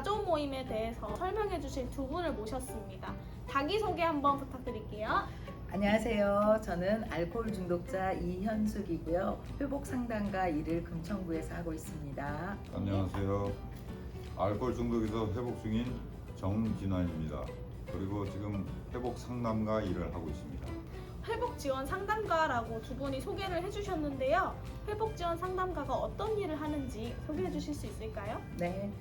자조 모임에 대해서 설명해 주실 두 분을 모셨습니다. 자기소개 한번 부탁드릴게요. 안녕하세요. 저는 알코올 중독자 이현숙이고요. 회복 상담가 일을 금천구에서 하고 있습니다. 안녕하세요. 알코올 중독에서 회복 중인 정진환입니다. 그리고 지금 회복 상담가 일을 하고 있습니다. 회복 지원 상담가라고 두 분이 소개를 해주셨는데요. 회복 지원 상담가가 어떤 일을 하는지 소개해 주실 수 있을까요? 네.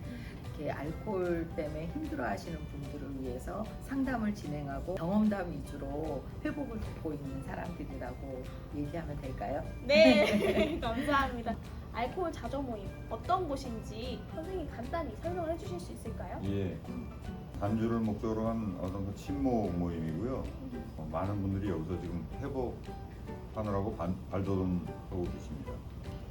이렇게 알코올 때문에 힘들어하시는 분들을 위해서 상담을 진행하고 경험담 위주로 회복을 돕고 있는 사람들이라고 얘기하면 될까요? 네, 감사합니다. 알코올 자조 모임 어떤 곳인지 선생님 간단히 설명을 해주실 수 있을까요? 예, 단주를 목적으로 한 어떤 그 친목 모임이고요. 많은 분들이 여기서 지금 회복하느라고 발돋움하고 계십니다.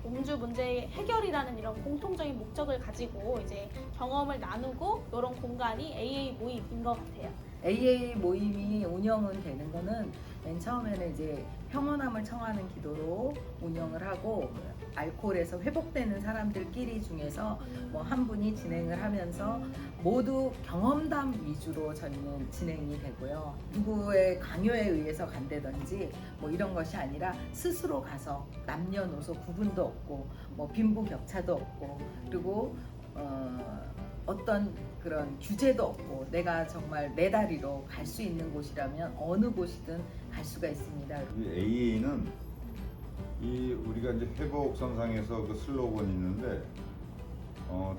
음주 문제의 해결이라는 이런 공통적인 목적을 가지고 이제 경험을 나누고 이런 공간이 AA 모임인 것 같아요. AA 모임이 운영은 되는 거는 맨 처음에는 이제 평온함을 청하는 기도로 운영을 하고 알코올에서 회복되는 사람들끼리 중에서 뭐 한 분이 진행을 하면서 모두 경험담 위주로 저희는 진행이 되고요. 누구의 강요에 의해서 간다든지 뭐 이런 것이 아니라 스스로 가서 남녀노소 구분도 없고 뭐 빈부격차도 없고 그리고 어떤 그런 규제도 없고 내가 정말 내 다리로 갈 수 있는 곳이라면 어느 곳이든 갈 수가 있습니다. 이 AA는 우리가 이제 회복 선상에서 그 슬로건이 있는데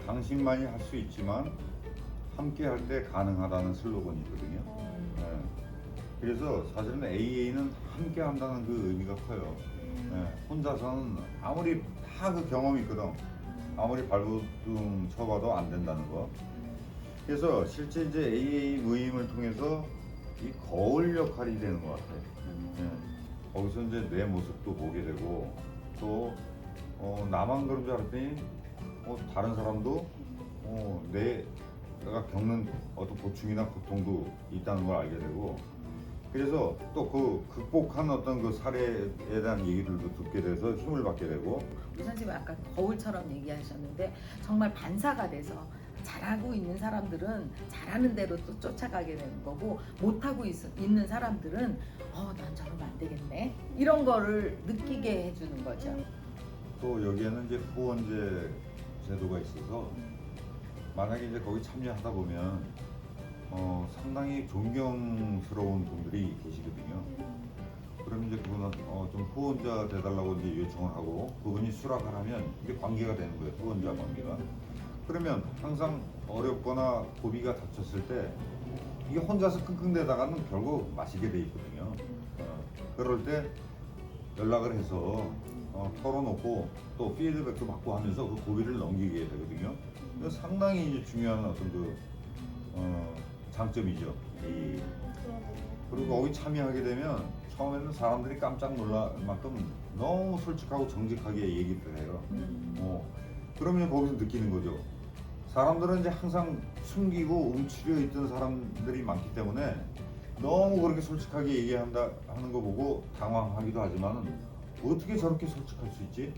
당신만이 할 수 있지만 함께 할 때 가능하다는 슬로건이거든요. 네. 그래서 사실은 AA는 함께 한다는 그 의미가 커요. 네. 혼자서는 아무리 다 그 경험이 있거든. 아무리 발버둥 쳐봐도 안 된다는 거. 그래서 실제 이제 AA 모임을 통해서 이 거울 역할이 되는 것 같아요. 네. 거기서 이제 내 모습도 보게 되고 또 나만 그런 줄 알았더니 다른 사람도 내가 겪는 어떤 고충이나 고통도 있다는 걸 알게 되고 그래서 또 그 극복한 어떤 그 사례에 대한 얘기들도 듣게 돼서 힘을 받게 되고 우리 선생님이 아까 거울처럼 얘기하셨는데 정말 반사가 돼서 잘하고 있는 사람들은 잘하는 대로 또 쫓아가게 되는 거고 못하고 있는 사람들은 난 저러면 안 되겠네 이런 거를 느끼게 해주는 거죠. 또 여기에는 이제 후원제 제도가 있어서 만약에 이제 거기 참여하다 보면 상당히 존경스러운 분들이 계시거든요. 그러면 이제 그분은 좀 후원자 돼달라고 이제 요청을 하고 그분이 수락을 하면 이게 관계가 되는 거예요. 후원자 관계가. 그러면 항상 어렵거나 고비가 닥쳤을 때 이게 혼자서 끙끙대다가는 결국 마시게 돼 있거든요. 그럴 때 연락을 해서 털어놓고 또 피드백도 받고 하면서 그 고비를 넘기게 되거든요. 그래서 상당히 이제 중요한 어떤 그 장점이죠. 그리고 거기 참여하게 되면 처음에는 사람들이 깜짝 놀랄 만큼 너무 솔직하고 정직하게 얘기를 해요. 그러면 거기서 느끼는 거죠. 사람들은 이제 항상 숨기고 움츠려 있던 사람들이 많기 때문에 너무 그렇게 솔직하게 얘기한다 하는 거 보고 당황하기도 하지만은 어떻게 저렇게 솔직할 수 있지?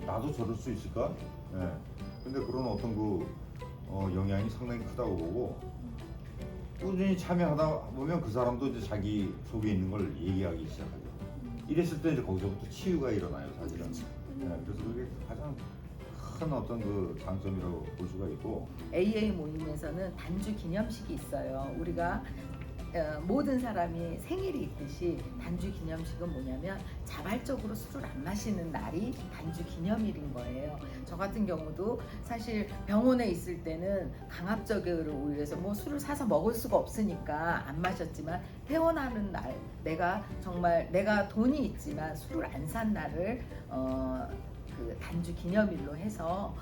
나도 저럴 수 있을까? 네. 근데 그런 어떤 그 영향이 상당히 크다고 보고 꾸준히 참여하다 보면 그 사람도 이제 자기 속에 있는 걸 얘기하기 시작하죠. 이랬을 때 이제 거기서부터 치유가 일어나요, 사실은. 네. 그래서 그게 가장 큰 어떤 그 장점이라고 볼 수가 있고 AA 모임에서는 단주 기념식이 있어요. 우리가 모든 사람이 생일이 있듯이 단주 기념식은 뭐냐면 자발적으로 술을 안 마시는 날이 단주 기념일인 거예요. 저 같은 경우도 사실 병원에 있을 때는 강압적으로 위해서 뭐 술을 사서 먹을 수가 없으니까 안 마셨지만 퇴원하는 날 내가 돈이 있지만 술을 안 산 날을 그 단주 기념일로 해서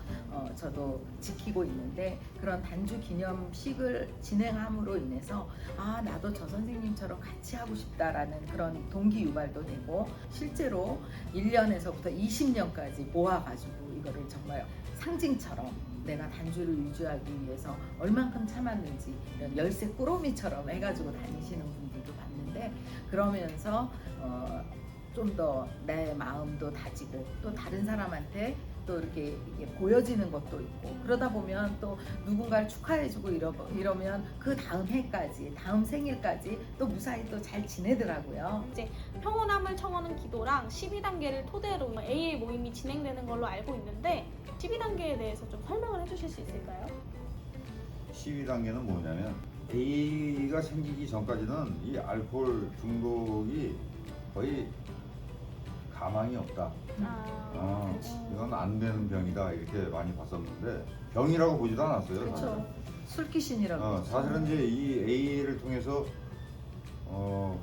저도 지키고 있는데 그런 단주 기념식을 진행함으로 인해서 나도 저 선생님처럼 같이 하고 싶다라는 그런 동기 유발도 되고 실제로 1년에서부터 20년까지 모아가지고 이거를 정말 상징처럼 내가 단주를 유지하기 위해서 얼만큼 참았는지 이런 열쇠 꾸러미처럼 해가지고 다니시는 분들도 봤는데 그러면서 좀 더 내 마음도 다지고 또 다른 사람한테 또 이렇게 이게 보여지는 것도 있고 그러다 보면 또 누군가를 축하해주고 이러면 그 다음 해까지 다음 생일까지 또 무사히 또 잘 지내더라고요. 이제 평온함을 청하는 기도랑 12단계를 토대로 AA 모임이 진행되는 걸로 알고 있는데 12단계에 대해서 좀 설명을 해주실 수 있을까요? 12단계는 뭐냐면 AA가 생기기 전까지는 이 알코올 중독이 거의 가망이 없다. 이건 안 되는 병이다 이렇게 많이 봤었는데 병이라고 보지도 않았어요. 그렇죠. 술귀신이라고. 사실은 이제 이 AA를 통해서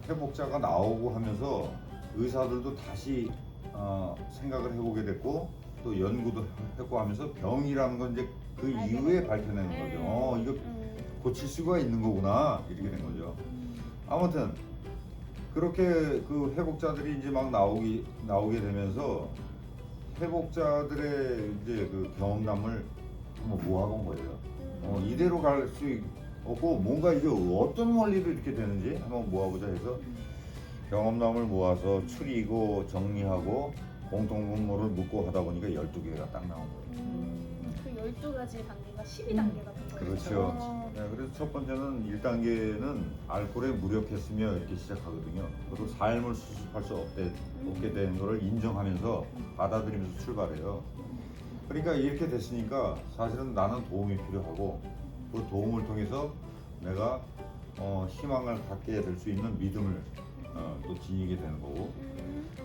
회복자가 나오고 하면서 의사들도 다시 생각을 해보게 됐고 또 연구도 했고 하면서 병이라는 건 이제 그 이후에 밝혀내는 거죠. 이거 고칠 수가 있는 거구나 이렇게 된 거죠. 아무튼 그렇게 그 회복자들이 이제 막 나오게 되면서 회복자들의 이제 그 경험담을 한번 모아본 거예요. 이대로 갈 수 없고 뭔가 이게 어떤 원리로 이렇게 되는지 한번 모아보자 해서 경험담을 모아서 추리고 정리하고 공통분모를 묻고 하다 보니까 12개가 딱 나온 거예요. 그 12가지 단계가 12단계가 된 거예요. 그렇죠. 네, 그래서 첫 번째는 1단계는 알코올에 무력했으며 이렇게 시작하거든요. 그리고 삶을 수습할 수 없게 된 것을 인정하면서 받아들이면서 출발해요. 그러니까 이렇게 됐으니까 사실은 나는 도움이 필요하고 그 도움을 통해서 내가 희망을 갖게 될 수 있는 믿음을 또 지니게 되는 거고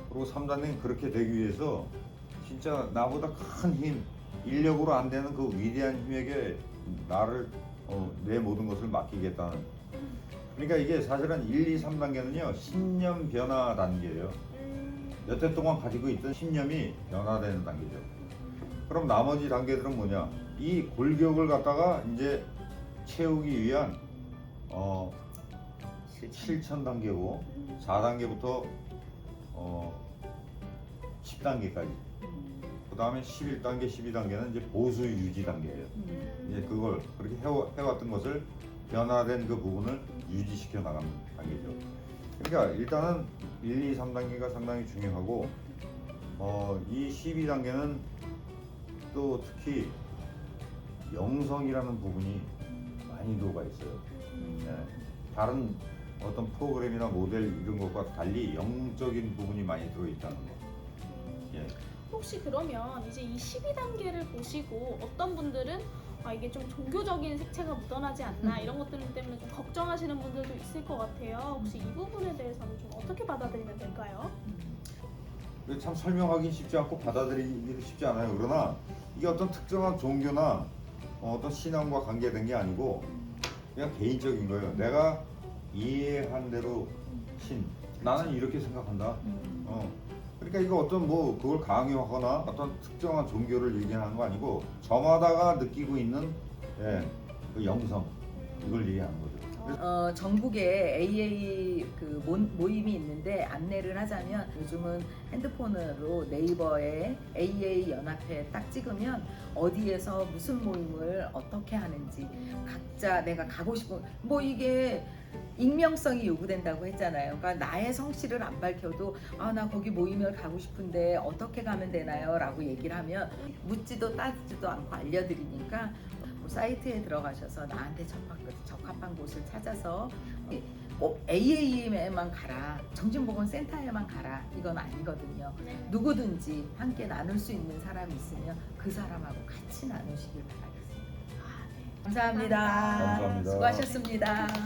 그리고 3단계는 그렇게 되기 위해서 진짜 나보다 큰 힘, 인력으로 안 되는 그 위대한 힘에게 나를 내 모든 것을 맡기겠다는 그러니까 이게 사실은 1, 2, 3단계는요 신념 변화 단계예요. 여태 동안 가지고 있던 신념이 변화되는 단계죠. 그럼 나머지 단계들은 뭐냐? 이 골격을 갖다가 이제 채우기 위한 실천 단계고 4단계부터 10단계까지 그 다음에 11단계, 12단계는 이제 보수 유지 단계예요. 이제 그걸 그렇게 해왔던 것을 변화된 그 부분을 유지시켜 나가는 단계죠. 그러니까 일단은 1, 2, 3단계가 상당히 중요하고 이 12단계는 또 특히 영성이라는 부분이 많이도가 있어요. 네. 다른 어떤 프로그램이나 모델 이런 것과 달리 영적인 부분이 많이 들어있다는 거. 예. 혹시 그러면 이제 이 12단계를 보시고 어떤 분들은 이게 좀 종교적인 색채가 묻어나지 않나 이런 것들 때문에 좀 걱정하시는 분들도 있을 것 같아요. 혹시 이 부분에 대해서는 좀 어떻게 받아들이면 될까요? 참 설명하기 쉽지 않고 받아들이기도 쉽지 않아요. 그러나 이게 어떤 특정한 종교나 어떤 신앙과 관계된 게 아니고 그냥 개인적인 거예요. 내가 이해한 대로 나는 이렇게 생각한다. 그러니까 이거 어떤 뭐 그걸 강요하거나 어떤 특정한 종교를 얘기하는 거 아니고 저마다가 느끼고 있는 그 영성 이걸 얘기하는 거죠. 전국에 AA 그 모임이 있는데 안내를 하자면 요즘은 핸드폰으로 네이버에 AA 연합회 딱 찍으면 어디에서 무슨 모임을 어떻게 하는지 각자 내가 가고 싶은 뭐 이게 익명성이 요구된다고 했잖아요. 그러니까 나의 성씨를 안 밝혀도 나 거기 모임을 가고 싶은데 어떻게 가면 되나요? 라고 얘기를 하면 묻지도 따지지도 않고 알려드리니까 사이트에 들어가셔서 나한테 적합한 곳을 찾아서 꼭 AA에만 가라, 정신보건센터에만 가라 이건 아니거든요. 누구든지 함께 나눌 수 있는 사람이 있으면 그 사람하고 같이 나누시길 바라겠습니다. 감사합니다. 감사합니다. 수고하셨습니다.